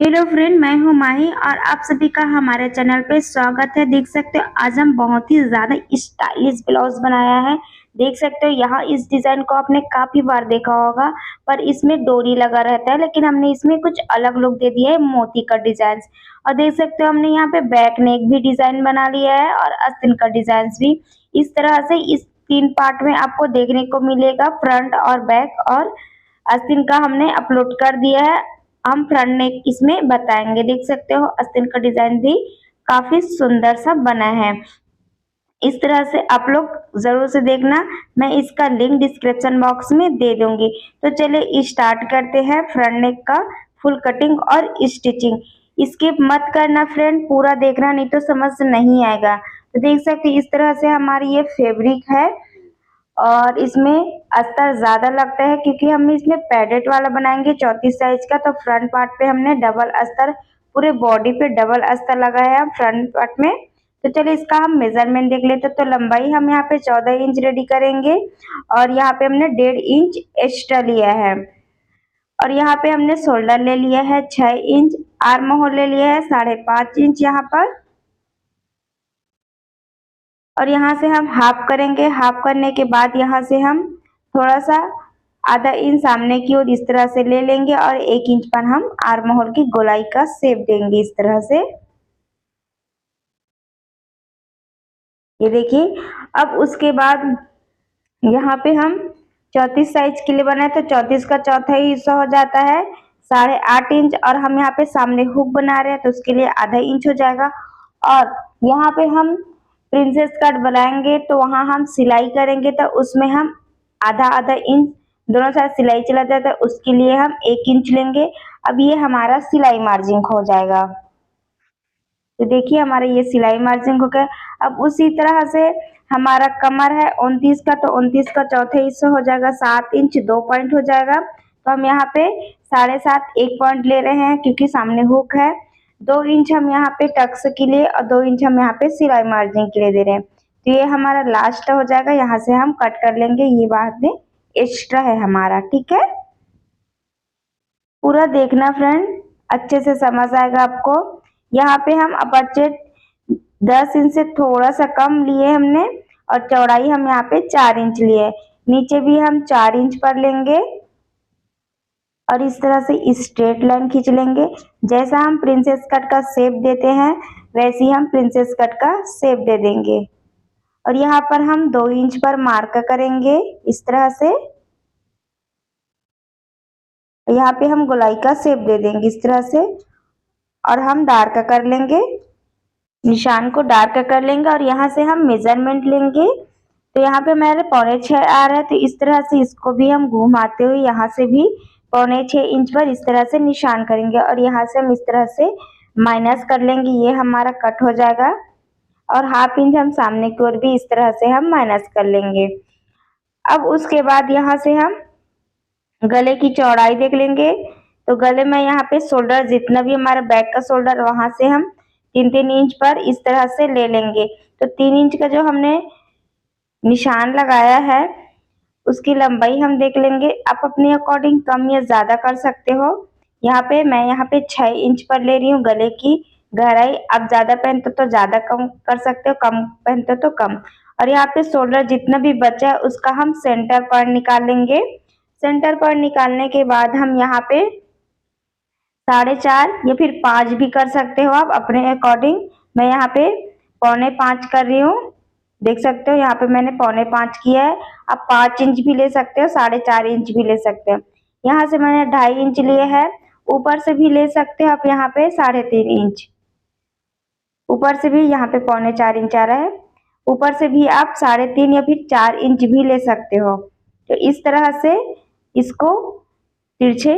Hello friend, मैं हूँ माही और आप सभी का हमारे चैनल पे स्वागत है। देख सकते हो आज हम बहुत ही ज़्यादा स्टाइलिश ब्लाउज बनाया है। देख सकते हो यहाँ इस डिज़ाइन को आपने काफ़ी बार देखा होगा, पर इसमें डोरी लगा रहता है, लेकिन हमने इसमें कुछ अलग लुक दे दिया है, मोती का डिज़ाइन। और देख सकते हो हमने यहाँ पे बैक नेक भी डिज़ाइन बना लिया है और आस्तीन का डिज़ाइन भी। इस तरह से इस 3 पार्ट में आपको देखने को मिलेगा, फ्रंट और बैक और आस्तीन का हमने अपलोड कर दिया है। हम फ्रंट नेक इसमें बताएंगे। देख सकते हो आस्तीन का डिजाइन भी काफी सुंदर सा बना है। इस तरह से आप लोग जरूर से देखना, मैं इसका लिंक डिस्क्रिप्शन बॉक्स में दे दूंगी। तो चलिए स्टार्ट करते हैं फ्रंट नेक का फुल कटिंग और स्टिचिंग। स्किप मत करना फ्रेंड, पूरा देखना, नहीं तो समझ नहीं आएगा। तो देख सकते इस तरह से हमारी ये फैब्रिक है और इसमें अस्तर ज्यादा लगता है क्योंकि हम इसमें पैडेड वाला बनाएंगे 34 साइज का। तो फ्रंट पार्ट पे हमने डबल अस्तर, पूरे बॉडी पे डबल अस्तर लगाया है फ्रंट पार्ट में। तो चलिए इसका हम मेजरमेंट देख लेते। तो लंबाई हम यहाँ पे 14 इंच रेडी करेंगे और यहाँ पे हमने 1.5 इंच एक्स्ट्रा लिया है। और यहाँ पे हमने शोल्डर ले लिया है 6 इंच, आर्म होल ले लिया है 5.5 इंच यहाँ पर। और यहाँ से हम हाफ करेंगे। हाफ करने के बाद यहाँ से हम थोड़ा सा आधा इंच सामने की ओर इस तरह से ले लेंगे और 1 इंच पर हम आर्म होल की गोलाई का शेप देंगे इस तरह से। ये देखिए। अब उसके बाद यहाँ पे हम 34 साइज के लिए बनाए तो 34 का चौथा ही हिस्सा हो जाता है 8.5 इंच। और हम यहाँ पे सामने हुक बना रहे हैं तो उसके लिए आधा इंच हो जाएगा। और यहाँ पे हम प्रिंसेस कट बनाएंगे तो वहां हम सिलाई करेंगे तो उसमें हम आधा आधा इंच दोनों साइड सिलाई चला जाता है, उसके लिए हम 1 इंच लेंगे। अब ये हमारा सिलाई मार्जिन हो जाएगा। तो देखिए हमारा ये सिलाई मार्जिन हो गया। अब उसी तरह से हमारा कमर है 29 का, तो 29 का चौथा हिस्सा हो जाएगा 7 इंच, 2 पॉइंट हो जाएगा। तो हम यहाँ पे 7.5 1 पॉइंट ले रहे हैं क्योंकि सामने हुक है। 2 इंच हम यहाँ पे टक्स के लिए और 2 इंच हम यहाँ पे सिलाई मार्जिन के लिए दे रहे हैं। तो ये हमारा लास्ट हो जाएगा, यहाँ से हम कट कर लेंगे। ये बाद में एक्स्ट्रा है हमारा, ठीक है। पूरा देखना फ्रेंड, अच्छे से समझ आएगा आपको। यहाँ पे हम अपर्चर 10 इंच से थोड़ा सा कम लिए हमने और चौड़ाई हम यहाँ पे 4 इंच लिए। नीचे भी हम 4 इंच पर लेंगे और इस तरह से स्ट्रेट लाइन खींच लेंगे। जैसा हम प्रिंसेस कट का शेप देते हैं वैसे ही हम प्रिंसेस कट का शेप दे देंगे। और यहाँ पर हम 2 इंच पर मार्क करेंगे इस तरह से। यहाँ पे हम गोलाई का शेप दे देंगे इस तरह से और हम डार्क कर लेंगे, निशान को डार्क कर लेंगे। और यहाँ से हम मेजरमेंट लेंगे। तो यहाँ पे मेरे 6.25 आ रहा है, तो इस तरह से इसको भी हम घुमाते हुए यहाँ से भी 6.25 इंच पर इस तरह से निशान करेंगे और यहाँ से हम इस तरह से माइनस कर लेंगे। ये हमारा कट हो जाएगा और हाफ इंच हम सामने की ओर भी इस तरह से हम माइनस कर लेंगे। अब उसके बाद यहाँ से हम गले की चौड़ाई देख लेंगे। तो गले में यहाँ पे शोल्डर जितना भी हमारा बैक का शोल्डर, वहां से हम 3-3 इंच पर इस तरह से ले लेंगे। तो 3 इंच का जो हमने निशान लगाया है उसकी लंबाई हम देख लेंगे। आप अपने अकॉर्डिंग कम या ज्यादा कर सकते हो। यहाँ पे 6 इंच पर ले रही हूँ गले की गहराई। आप ज्यादा पहनते तो ज्यादा कम कर सकते हो, कम पहनते तो कम। और यहाँ पे शोल्डर जितना भी बचा है उसका हम सेंटर पॉइंट निकाल लेंगे। सेंटर पॉइंट निकालने के बाद हम यहाँ पे 4.5 या फिर 5 भी कर सकते हो आप अपने अकॉर्डिंग। मैं यहाँ पे 4.25 कर रही हूँ। देख सकते हो यहाँ पे मैंने 4.25 किया है। आप 5 इंच भी ले सकते हो, 4.5 इंच भी ले सकते हो। यहाँ से मैंने 2.5 इंच लिए है। ऊपर से भी ले सकते हो आप यहाँ पे 3.5 इंच। ऊपर से भी यहाँ पे 4.25 इंच आ रहा है। ऊपर से भी आप 3.5 या फिर 4 इंच भी ले सकते हो। तो इस तरह से इसको तिरछे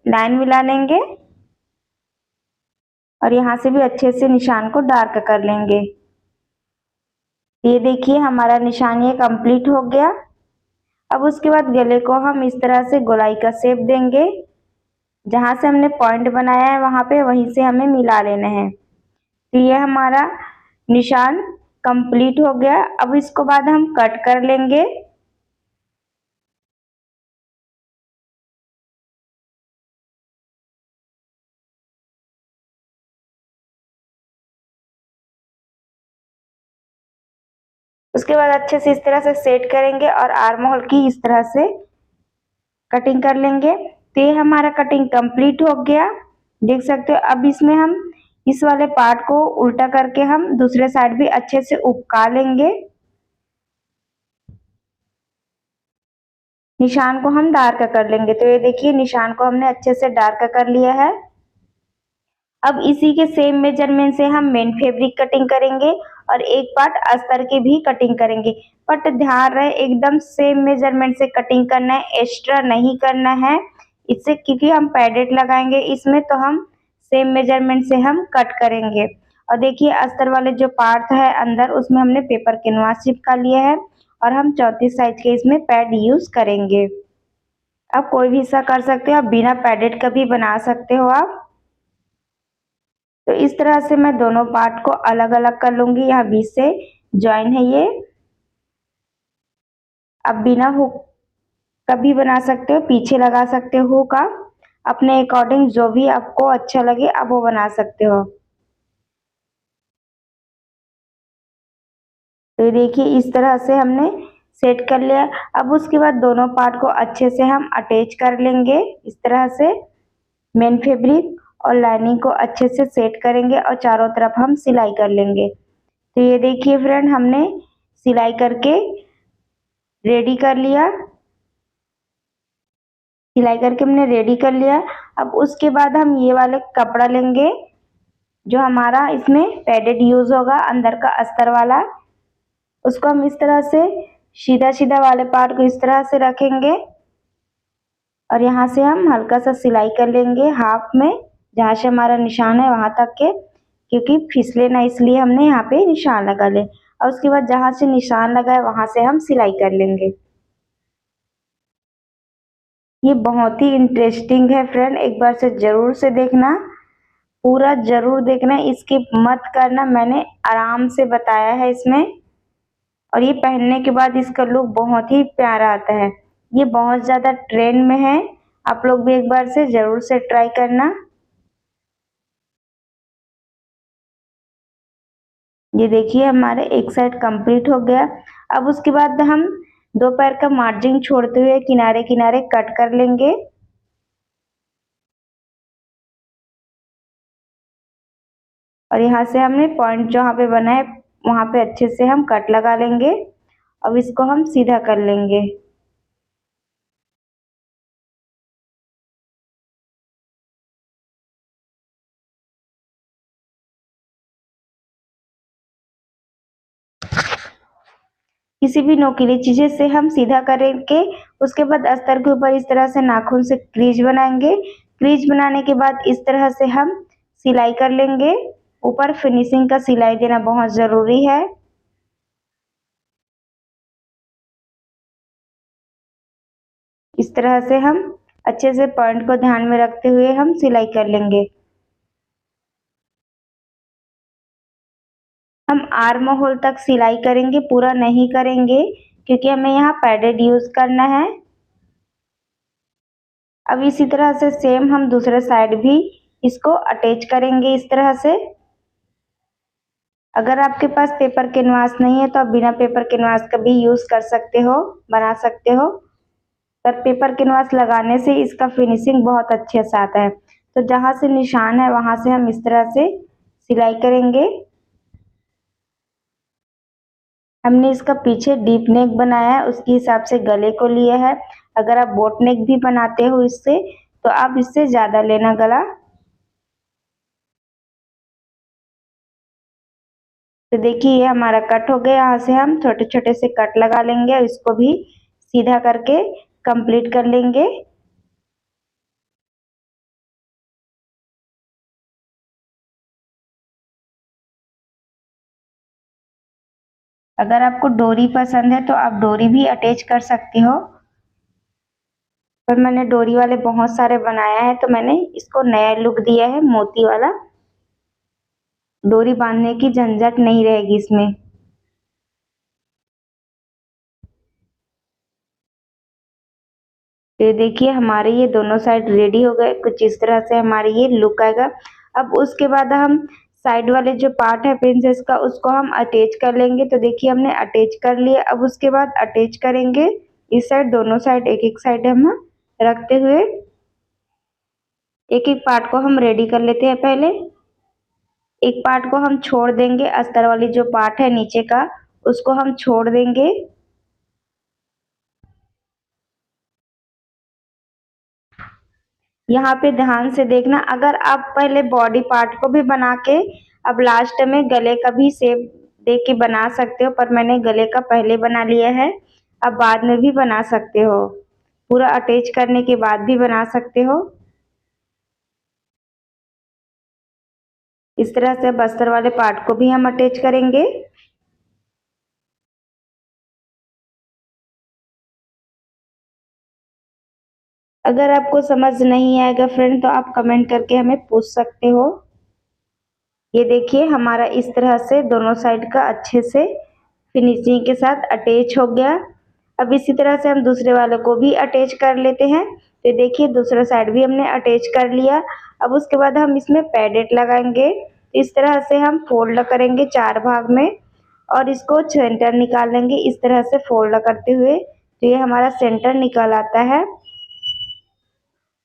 लाइन मिला लेंगे और यहाँ से भी अच्छे से निशान को डार्क कर लेंगे। ये देखिए हमारा निशान ये कंप्लीट हो गया। अब उसके बाद गले को हम इस तरह से गोलाई का शेप देंगे। जहां से हमने पॉइंट बनाया है वहां पे वहीं से हमें मिला लेना है। तो ये हमारा निशान कंप्लीट हो गया। अब इसको बाद हम कट कर लेंगे। उसके बाद अच्छे से इस तरह से सेट करेंगे और आर्म होल की इस तरह से कटिंग कर लेंगे। तो ये हमारा कटिंग कंप्लीट हो गया, देख सकते हो। अब इसमें हम इस वाले पार्ट को उल्टा करके हम दूसरे साइड भी अच्छे से उपका लेंगे। निशान को हम डार्क कर लेंगे। तो ये देखिए निशान को हमने अच्छे से डार्क कर लिया है। अब इसी के सेम मेजरमेंट से हम मेन फैब्रिक कटिंग करेंगे और एक पार्ट अस्तर की भी कटिंग करेंगे। बट ध्यान रहे एकदम सेम मेजरमेंट से कटिंग करना है, एक्स्ट्रा नहीं करना है। इससे क्योंकि हम पैडेड लगाएंगे इसमें, तो हम सेम मेजरमेंट से हम कट करेंगे। और देखिए अस्तर वाले जो पार्ट है अंदर, उसमें हमने पेपर कैनवास चिपका लिया है और हम 34 साइज के इसमें पैड यूज करेंगे। आप कोई भी हिस्सा कर सकते हो, आप बिना पैडेड का भी बना सकते हो आप। तो इस तरह से मैं दोनों पार्ट को अलग अलग कर लूंगी। यहाँ बीच से ज्वाइन है ये। अब बिना हुक का भी बना सकते हो, पीछे लगा सकते हो हुक आप, अपने अकॉर्डिंग जो भी आपको अच्छा लगे आप वो बना सकते हो। तो देखिए इस तरह से हमने सेट कर लिया। अब उसके बाद दोनों पार्ट को अच्छे से हम अटैच कर लेंगे इस तरह से। मेन फैब्रिक और लाइनिंग को अच्छे से सेट करेंगे और चारों तरफ हम सिलाई कर लेंगे। तो ये देखिए फ्रेंड, हमने सिलाई करके रेडी कर लिया। सिलाई करके हमने रेडी कर लिया। अब उसके बाद हम ये वाले कपड़ा लेंगे जो हमारा इसमें पैडेड यूज होगा, अंदर का अस्तर वाला। उसको हम इस तरह से सीधा सीधा वाले पार्ट को इस तरह से रखेंगे और यहाँ से हम हल्का सा सिलाई कर लेंगे हाफ में, जहाँ से हमारा निशान है वहां तक के, क्योंकि फिसले ना इसलिए हमने यहाँ पे निशान लगा ले। और उसके बाद जहाँ से निशान लगा है वहां से हम सिलाई कर लेंगे। ये बहुत ही इंटरेस्टिंग है फ्रेंड, एक बार से जरूर से देखना, पूरा जरूर देखना, स्किप मत करना। मैंने आराम से बताया है इसमें। और ये पहनने के बाद इसका लुक बहुत ही प्यारा आता है। ये बहुत ज़्यादा ट्रेंड में है, आप लोग भी एक बार से जरूर से ट्राई करना। ये देखिए हमारे एक साइड कंप्लीट हो गया। अब उसके बाद हम दो पैर का मार्जिन छोड़ते हुए किनारे किनारे कट कर लेंगे। और यहाँ से हमने पॉइंट जहाँ पे बना है वहां पे अच्छे से हम कट लगा लेंगे। अब इसको हम सीधा कर लेंगे। किसी भी नोकीली चीजें से हम सीधा करेंगे। उसके बाद अस्तर के ऊपर इस तरह से नाखून से क्रीज बनाएंगे। क्रीज बनाने के बाद इस तरह से हम सिलाई कर लेंगे। ऊपर फिनिशिंग का सिलाई देना बहुत जरूरी है। इस तरह से हम अच्छे से पॉइंट को ध्यान में रखते हुए हम सिलाई कर लेंगे। हम आर्म होल तक सिलाई करेंगे, पूरा नहीं करेंगे क्योंकि हमें यहाँ पैडेड यूज करना है। अब इसी तरह से सेम हम दूसरे साइड भी इसको अटैच करेंगे इस तरह से। अगर आपके पास पेपर कैनवास नहीं है तो आप बिना पेपर कैनवास का भी यूज कर सकते हो, बना सकते हो। पर पेपर कैनवास लगाने से इसका फिनिशिंग बहुत अच्छे से आता है। तो जहाँ से निशान है वहां से हम इस तरह से सिलाई करेंगे। हमने इसका पीछे डीप नेक बनाया है, उसके हिसाब से गले को लिया है। अगर आप बोट नेक भी बनाते हो इससे, तो आप इससे ज्यादा लेना गला। तो देखिए ये हमारा कट हो गया। यहाँ से हम छोटे छोटे से कट लगा लेंगे और इसको भी सीधा करके कंप्लीट कर लेंगे। अगर आपको डोरी पसंद है तो आप डोरी भी अटैच कर सकते हो, पर मैंने डोरी वाले बहुत सारे बनाया है तो मैंने इसको नया लुक दिया है मोती वाला। डोरी बांधने की झंझट नहीं रहेगी इसमें। तो देखिए हमारे ये दोनों साइड रेडी हो गए, कुछ इस तरह से हमारे ये लुक आएगा। अब उसके बाद हम साइड वाले जो पार्ट है प्रिंसेस का उसको हम अटैच कर लेंगे। तो देखिए हमने अटैच कर लिया। अब उसके बाद अटैच करेंगे इस साइड, दोनों साइड एक एक साइड हम रखते हुए एक एक पार्ट को हम रेडी कर लेते हैं। पहले एक पार्ट को हम छोड़ देंगे, अस्तर वाली जो पार्ट है नीचे का उसको हम छोड़ देंगे। यहाँ पे ध्यान से देखना, अगर आप पहले बॉडी पार्ट को भी बना के अब लास्ट में गले का भी शेप दे के बना सकते हो, पर मैंने गले का पहले बना लिया है। अब बाद में भी बना सकते हो, पूरा अटैच करने के बाद भी बना सकते हो। इस तरह से बस्तर वाले पार्ट को भी हम अटैच करेंगे। अगर आपको समझ नहीं आएगा फ्रेंड तो आप कमेंट करके हमें पूछ सकते हो। ये देखिए हमारा इस तरह से दोनों साइड का अच्छे से फिनिशिंग के साथ अटैच हो गया। अब इसी तरह से हम दूसरे वाले को भी अटैच कर लेते हैं। तो देखिए दूसरा साइड भी हमने अटैच कर लिया। अब उसके बाद हम इसमें पैडेट लगाएंगे। इस तरह से हम फोल्ड करेंगे 4 भाग में और इसको सेंटर निकाल लेंगे इस तरह से फोल्ड करते हुए। तो ये हमारा सेंटर निकल आता है।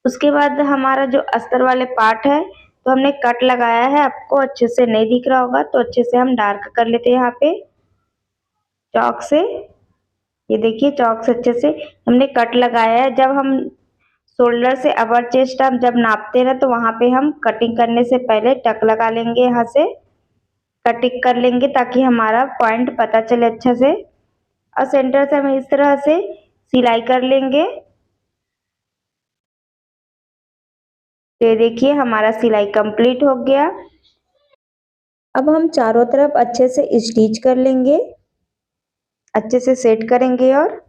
उसके बाद हमारा जो अस्तर वाले पार्ट है तो हमने कट लगाया है, आपको अच्छे से नहीं दिख रहा होगा तो अच्छे से हम डार्क कर लेते हैं यहाँ पे चौक से। ये देखिए चौक से अच्छे से हमने कट लगाया है। जब हम शोल्डर से अपर चेस्ट हम जब नापते हैं तो वहां पे हम कटिंग करने से पहले टक लगा लेंगे, यहाँ से कटिंग कर लेंगे ताकि हमारा पॉइंट पता चले अच्छा से। और सेंटर से हम इस तरह से सिलाई कर लेंगे। तो ये देखिए हमारा सिलाई कंप्लीट हो गया। अब हम चारों तरफ अच्छे से स्टिच कर लेंगे, अच्छे से सेट करेंगे। और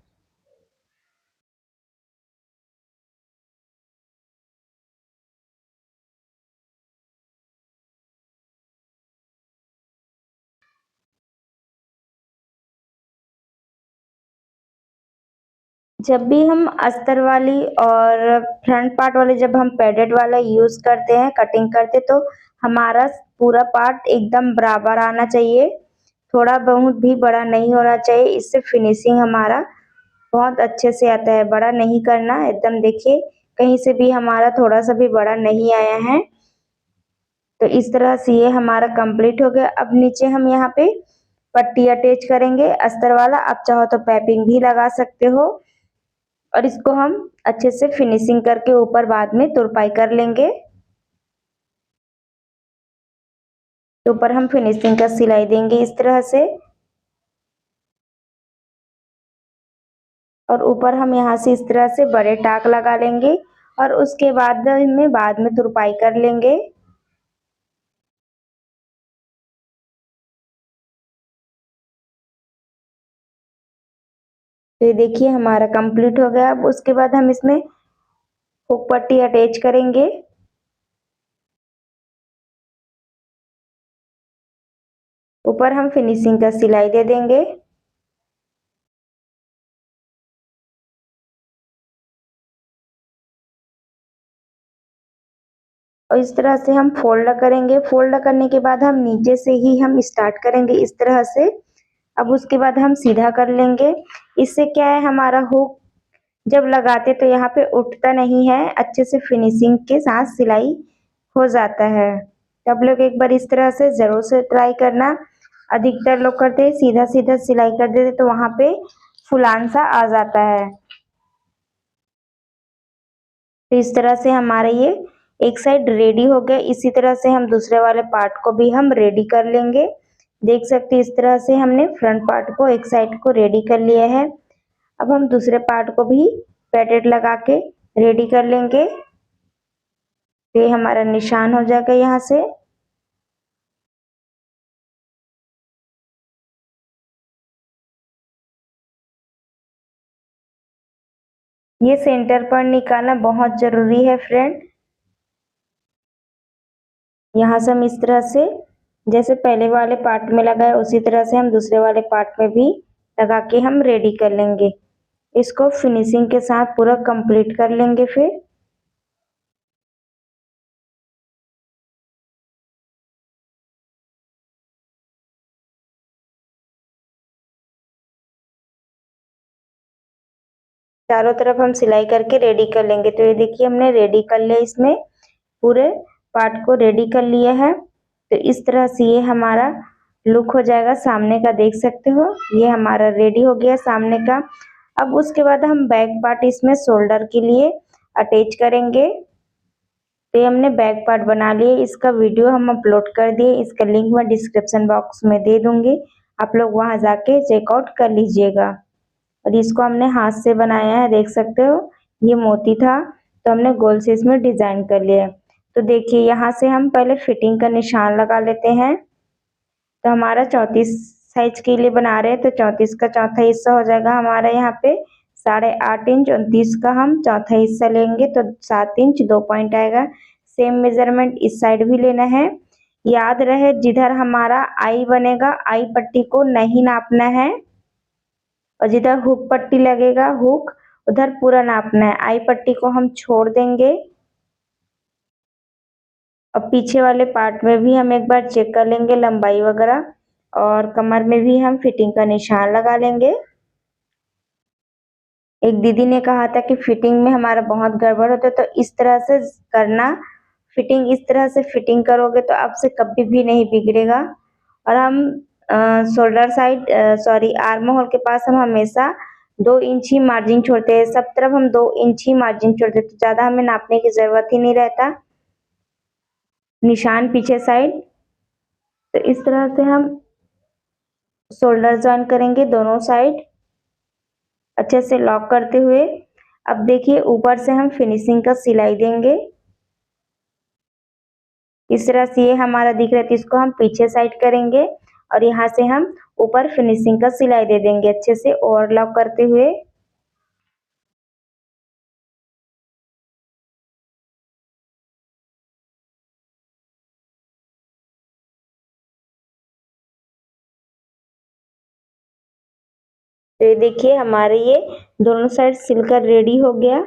जब भी हम अस्तर वाली और फ्रंट पार्ट वाले जब हम पैडेड वाला यूज करते हैं कटिंग करते तो हमारा पूरा पार्ट एकदम बराबर आना चाहिए, थोड़ा बहुत भी बड़ा नहीं होना चाहिए। इससे फिनिशिंग हमारा बहुत अच्छे से आता है। बड़ा नहीं करना एकदम, देखिए कहीं से भी हमारा थोड़ा सा भी बड़ा नहीं आया है। तो इस तरह से ये हमारा कंप्लीट हो गया। अब नीचे हम यहाँ पे पट्टी अटैच करेंगे अस्तर वाला, आप चाहो तो पाइपिंग भी लगा सकते हो। और इसको हम अच्छे से फिनिशिंग करके ऊपर बाद में तुरपाई कर लेंगे। तो ऊपर हम फिनिशिंग का सिलाई देंगे इस तरह से। और ऊपर हम यहाँ से इस तरह से बड़े टाक लगा लेंगे और उसके बाद में तुरपाई कर लेंगे। तो ये देखिए हमारा कंप्लीट हो गया। अब उसके बाद हम इसमें हुक पट्टी अटैच करेंगे। ऊपर हम फिनिशिंग का सिलाई दे देंगे। और इस तरह से हम फोल्ड करेंगे। फोल्ड करने के बाद हम नीचे से ही हम स्टार्ट करेंगे इस तरह से। अब उसके बाद हम सीधा कर लेंगे। इससे क्या है हमारा हुक जब लगाते तो यहाँ पे उठता नहीं है, अच्छे से फिनिशिंग के साथ सिलाई हो जाता है। तो आप लोग एक बार इस तरह से जरूर से ट्राई करना। अधिकतर लोग करते हैं सीधा सीधा सिलाई कर देते तो वहां पे फुलान सा आ जाता है। तो इस तरह से हमारा ये एक साइड रेडी हो गया। इसी तरह से हम दूसरे वाले पार्ट को भी हम रेडी कर लेंगे। देख सकते हैं इस तरह से हमने फ्रंट पार्ट को एक साइड को रेडी कर लिया है। अब हम दूसरे पार्ट को भी पैडेड लगा के रेडी कर लेंगे। ये हमारा निशान हो जाएगा यहाँ से। ये सेंटर पर निकालना बहुत जरूरी है फ्रेंड। यहाँ से हम इस तरह से जैसे पहले वाले पार्ट में लगाए उसी तरह से हम दूसरे वाले पार्ट में भी लगा के हम रेडी कर लेंगे। इसको फिनिशिंग के साथ पूरा कंप्लीट कर लेंगे फिर। चारों तरफ हम सिलाई करके रेडी कर लेंगे। तो ये देखिए हमने रेडी कर लिया, इसमें पूरे पार्ट को रेडी कर लिया है। तो इस तरह से ये हमारा लुक हो जाएगा सामने का, देख सकते हो ये हमारा रेडी हो गया सामने का। अब उसके बाद हम बैक पार्ट इसमें शोल्डर के लिए अटैच करेंगे। तो ये हमने बैक पार्ट बना लिए, इसका वीडियो हम अपलोड कर दिए, इसका लिंक मैं डिस्क्रिप्शन बॉक्स में दे दूंगी, आप लोग वहां जाके चेकआउट कर लीजिएगा। और इसको हमने हाथ से बनाया है, देख सकते हो ये मोती था तो हमने गोल से इसमें डिजाइन कर लिया। तो देखिए यहाँ से हम पहले फिटिंग का निशान लगा लेते हैं। तो हमारा 34 साइज के लिए बना रहे हैं, तो 34 का चौथा हिस्सा हो जाएगा हमारा यहाँ पे 8.5 इंच। 29 का हम चौथा हिस्सा लेंगे तो 7 इंच 2 पॉइंट आएगा। सेम मेजरमेंट इस साइड भी लेना है। याद रहे जिधर हमारा आई बनेगा आई पट्टी को नहीं नापना है, और जिधर हुक पट्टी लगेगा हुक उधर पूरा नापना है। आई पट्टी को हम छोड़ देंगे। और पीछे वाले पार्ट में भी हम एक बार चेक कर लेंगे लंबाई वगैरह, और कमर में भी हम फिटिंग का निशान लगा लेंगे। एक दीदी ने कहा था कि फिटिंग में हमारा बहुत गड़बड़ होता है, तो इस तरह से करना, फिटिंग इस तरह से फिटिंग करोगे तो आपसे कभी भी नहीं बिगड़ेगा। और हम shoulder side sorry arm hole के पास हम हमेशा 2 इंच ही मार्जिन छोड़ते हैं, सब तरफ हम 2 इंच ही मार्जिन छोड़ते हैं, तो ज़्यादा हमें नापने की ज़रूरत ही नहीं रहता। निशान पीछे साइड, तो इस तरह से हम शोल्डर ज्वाइन करेंगे दोनों साइड अच्छे से लॉक करते हुए। अब देखिए ऊपर से हम फिनिशिंग का सिलाई देंगे, इस तरह से ये हमारा दिख रहा है, तो इसको हम पीछे साइड करेंगे और यहाँ से हम ऊपर फिनिशिंग का सिलाई दे देंगे अच्छे से ओवरलॉक करते हुए। तो ये देखिए हमारे ये दोनों साइड सिलकर रेडी हो गया।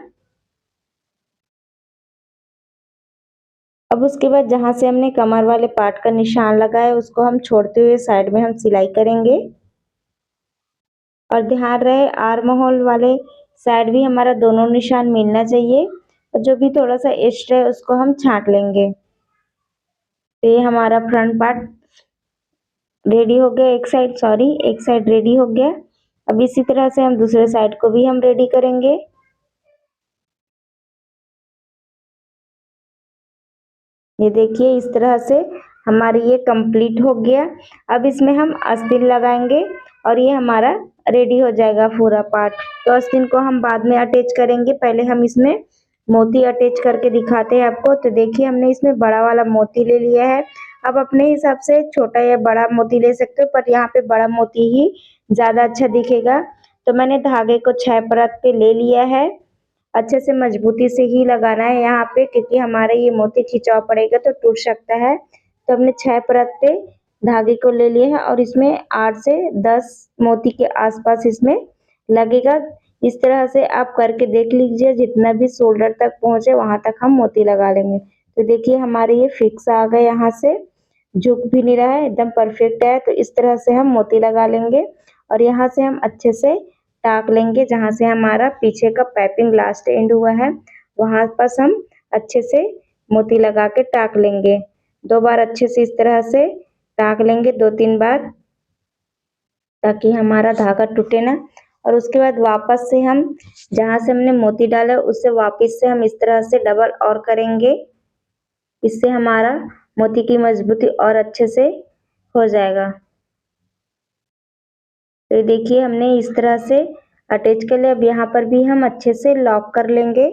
अब उसके बाद जहाँ से हमने कमर वाले पार्ट का निशान लगाया उसको हम छोड़ते हुए साइड में हम सिलाई करेंगे। और ध्यान रहे आर्म होल वाले साइड भी हमारा दोनों निशान मिलना चाहिए, और जो भी थोड़ा सा एक्स्ट्रा है उसको हम छांट लेंगे। तो ये हमारा फ्रंट पार्ट रेडी हो गया, एक साइड रेडी हो गया। अब इसी तरह से हम दूसरे साइड को भी हम रेडी करेंगे। ये देखिए इस तरह से हमारी ये कंप्लीट हो गया। अब इसमें हम आस्तीन लगाएंगे और ये हमारा रेडी हो जाएगा पूरा पार्ट। तो आस्तीन को हम बाद में अटैच करेंगे, पहले हम इसमें मोती अटैच करके दिखाते हैं आपको। तो देखिए हमने इसमें बड़ा वाला मोती ले लिया है, अब अपने हिसाब से छोटा या बड़ा मोती ले सकते हो, पर यहाँ पे बड़ा मोती ही ज़्यादा अच्छा दिखेगा। तो मैंने धागे को 6 परत पे ले लिया है, अच्छे से मजबूती से ही लगाना है यहाँ पे, क्योंकि हमारा ये मोती खिंचाव पड़ेगा तो टूट सकता है। तो हमने 6 परत पे धागे को ले लिए हैं और इसमें 8 से 10 मोती के आसपास इसमें लगेगा। इस तरह से आप करके देख लीजिए, जितना भी शोल्डर तक पहुंचे वहां तक हम मोती लगा लेंगे। तो देखिए हमारे ये फिक्स आ गए, यहाँ से झुक भी नहीं रहा है, एकदम परफेक्ट है। तो इस तरह से हम मोती लगा लेंगे और यहाँ से हम अच्छे से टाक लेंगे, जहाँ से हमारा पीछे का पाइपिंग लास्ट एंड हुआ है वहां पास हम अच्छे से मोती लगा के टाक लेंगे। 2 बार अच्छे से इस तरह से टाक लेंगे, 2-3 बार, ताकि हमारा धागा टूटे ना। और उसके बाद वापस से हम जहाँ से हमने मोती डाला उससे वापस से हम इस तरह से डबल और करेंगे, इससे हमारा मोती की मजबूती और अच्छे से हो जाएगा। तो देखिए हमने इस तरह से अटैच कर लिया। अब यहाँ पर भी हम अच्छे से लॉक कर लेंगे।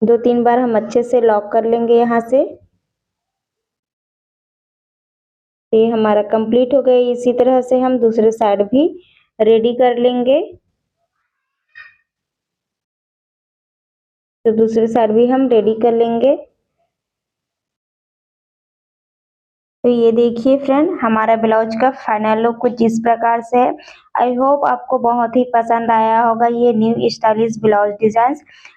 दो तीन बार हम अच्छे से लॉक कर लेंगे यहाँ से। ये हमारा कंप्लीट हो गया। इसी तरह से हम दूसरे साइड भी रेडी कर लेंगे। तो दूसरे साइड भी हम रेडी कर लेंगे। तो ये देखिए फ्रेंड, हमारा ब्लाउज का फाइनल लुक कुछ इस प्रकार से है। आई होप आपको बहुत ही पसंद आया होगा ये न्यू स्टाइलिश ब्लाउज डिजाइन।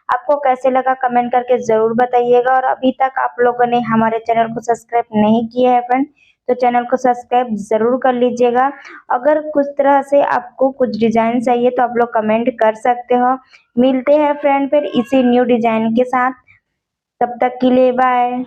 आपको कैसे लगा कमेंट करके ज़रूर बताइएगा, और अभी तक आप लोगों ने हमारे चैनल को सब्सक्राइब नहीं किया है फ्रेंड, तो चैनल को सब्सक्राइब ज़रूर कर लीजिएगा। अगर कुछ तरह से आपको कुछ डिज़ाइन चाहिए तो आप लोग कमेंट कर सकते हो। मिलते हैं फ्रेंड फिर इसी न्यू डिज़ाइन के साथ, तब तक के लिए बाय।